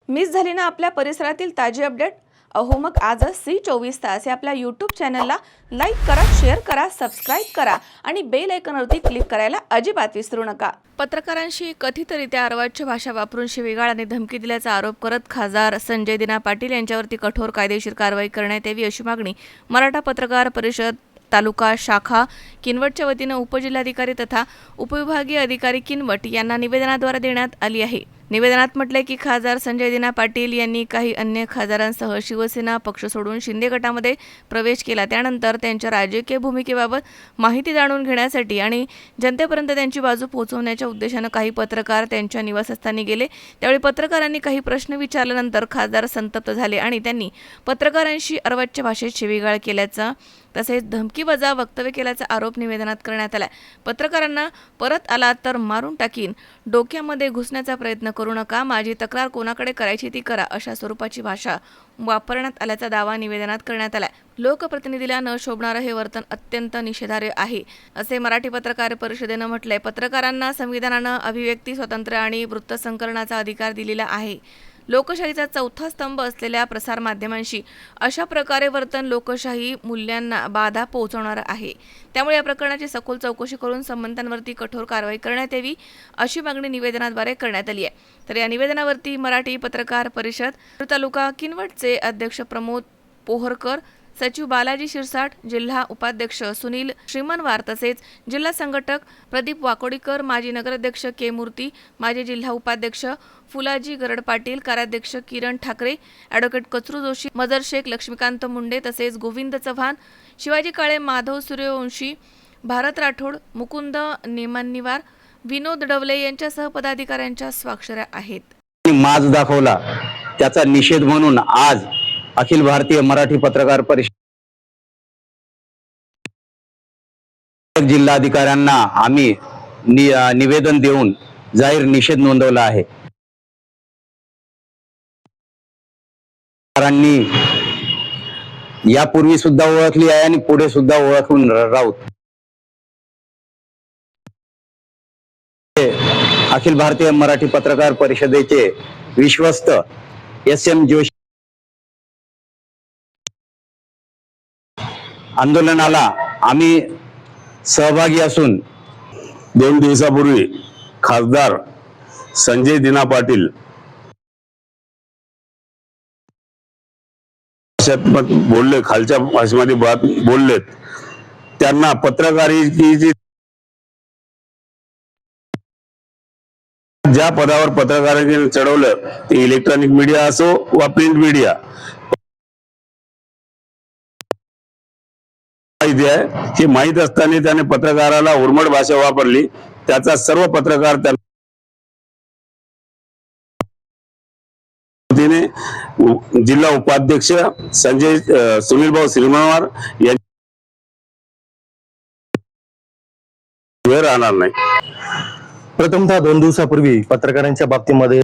Miss झाली ना आपल्या परिसरातील ताजी अपडेट? अहो मग आजच C24 तास या आपल्या यूट्यूब चॅनलला लाईक करा, शेअर करा, सबस्क्राईब करा आणि बेल आयकॉनवरती क्लिक करायला अजिबात विसरू नका। पत्रकारांशी कथितरित्या अर्वाच्य भाषा वापरून शिवीगाळ आणि धमकी दिल्याचा आरोप करत खासदार संजय दिना पाटील यांच्यावरती कठोर कायदेशीर कारवाई करण्यात यावी अशी मागणी मराठा पत्रकार परिषद तालुका शाखा किनवटच्या वतीने उपजिल्हाधिकारी तथा उपविभागीय अधिकारी किनवट यांना निवेदनाद्वारे देण्यात आली आहे। निवेदनात म्हटले की खासदार संजय दिना पाटील यांनी काही अन्य खासदारांसह शिवसेना पक्ष सोडून शिंदे गटामध्ये प्रवेश केला। त्यानंतर त्यांच्या राजकीय भूमिकेबाबत माहिती जाणून घेण्यासाठी आणि जनतेपर्यंत त्यांची बाजू पोहोचवण्याच्या उद्देशाने काही पत्रकार त्यांच्या निवासस्थानी गेले। त्यावेळी पत्रकारांनी काही प्रश्न विचारल्यानंतर खासदार संतप्त झाले आणि त्यांनी पत्रकारांशी अर्वाच्य भाषेत शिवीगाळ केल्याचा तसेच धमकीवजा वक्तव्य केल्याचा आरोप निवेदनात करण्यात आला। पत्रकारांना परत आला तर मारून टाकीन, डोक्यामध्ये घुसण्याचा प्रयत्न करू नका, माझी तक्रार कोणाकडे करायची ती करा, अशा स्वरूपाची भाषा वापरण्यात आल्याचा दावा निवेदनात करण्यात आला। लोकप्रतिनिधीला न शोभणारे हे वर्तन अत्यंत निषेधार्ह आहे, असे मराठी पत्रकार परिषदेने म्हटले। पत्रकारांना संविधानाने अभिव्यक्ती स्वातंत्र्य आणि वृत्तसंकलनाचा अधिकार दिलेला आहे। लोकशाहीचा चौथा स्तंभ असलेल्या प्रसार माध्यमांशी अशा प्रकारे वर्तन लोकशाही मूल्यांना बाधा पोहोचवणार आहे। त्यामुळे या प्रकरणाची सखोल चौकशी करून संबंधितांवरती कठोर कारवाई करण्यात यावी अशी मागणी निवेदनाद्वारे करण्यात आली आहे। तर या निवेदनावरती मराठी पत्रकार परिषद तालुका किनवटचे अध्यक्ष प्रमोद पोहरकर, सचिव बालाजी शिरसाट, जिल्हा उपाध्यक्ष सुनील श्रीमनवार तसेच जिल्हा संघटक प्रदीप वाकोडीकर, माजी नगराध्यक्ष के मूर्ती, माजी जिल्हा उपाध्यक्ष फुलाजी गरड पाटील, कार्याध्यक्ष किरण ठाकरे, ॲडव्होकेट कचरू जोशी, मजर शेख, लक्ष्मीकांत मुंडे तसेच गोविंद चव्हाण, शिवाजी काळे, माधव सूर्यवंशी, भारत राठोड, मुकुंद नेमानिवार, विनोद डवले यांच्यासह पदाधिकाऱ्यांच्या स्वाक्षऱ्या आहेत। माज दाखवला त्याचा निषेध म्हणून आज अखिल भारतीय मराठी पत्रकार परिषद जिल्हाधिकाऱ्यांना आम्ही निवेदन देऊन जाहीर निषेध नोंदवला आहे। यापूर्वी सुद्धा ओळखली आहे आणि पुढे सुद्धा ओळखून राहू। अखिल भारतीय मराठी पत्रकार परिषदेचे विश्वस्त SM जोशी आंदोलनाला आम्ही सहभागी असून 2 दिवसापूर्वी खासदार संजय दिना पाटील बोलले, खालच्या भाषेमध्ये बोललेत, त्यांना पत्रकारितेची ज्या पदावर पत्रकारांनी चढवलं ते इलेक्ट्रॉनिक मीडिया असो वा प्रिंट मीडिया हे माहित असताना त्याने पत्रकाराला उर्मट भाषा वापरली। त्याचा सर्व पत्रकार जिल्हा उपाध्यक्ष सुनील भाऊ श्रीमनवार यांच्यावर राहणार नाही। प्रथमतः 2 दिवसापूर्वी पत्रकारांच्या बाबतीमध्ये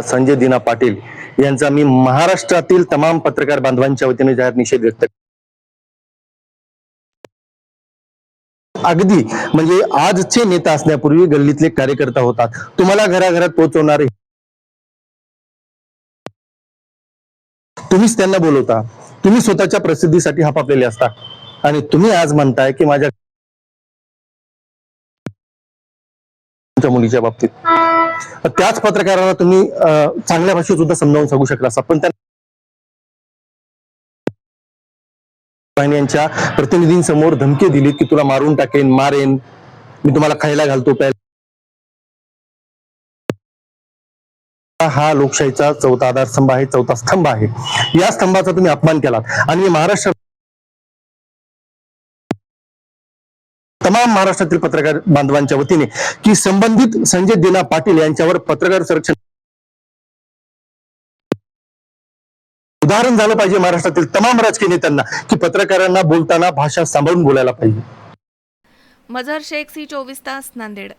संजय दिना पाटील यांचा मी महाराष्ट्रातील तमाम पत्रकार बांधवांच्या वतीने जाहीर निषेध व्यक्त अगदी म्हणजे आजचे नेता असण्यापूर्वी गल्लीतले कार्यकर्ता होतात, तुम्हाला घराघरात पोहोचवणारे तुम्हीच त्यांना बोलवता, तुम्ही स्वतःच्या प्रसिद्धीसाठी हापापलेले असता आणि तुम्ही आज म्हणताय की माझ्या मुलीच्या बाबतीत त्याच पत्रकाराला तुम्ही चांगल्या भाषेत सुद्धा समजावून सांगू शकला असता, पण त्यांच्या प्रतिनिधींसमोर धमकी दिली की तुला मारून टाकेन, मारेन, मी तुम्हाला खायला घालतो हा लोकशाहीचा चौथा आधारस्तंभ आहे, चौथा स्तंभ आहे। या स्तंभाचा तुम्ही अपमान केलात आणि महाराष्ट्र तमाम महाराष्ट्रातील पत्रकार बांधवांच्या वतीने की संबंधित संजय दिना पाटील यांच्यावर पत्रकार संरक्षण उदाहरण झालं पाहिजे महाराष्ट्रातील तमाम राजकीय नेत्यांना की पत्रकारांना बोलताना भाषा सांभाळून बोलायला पाहिजे। मजर शेख, C24 तास, नांदेड।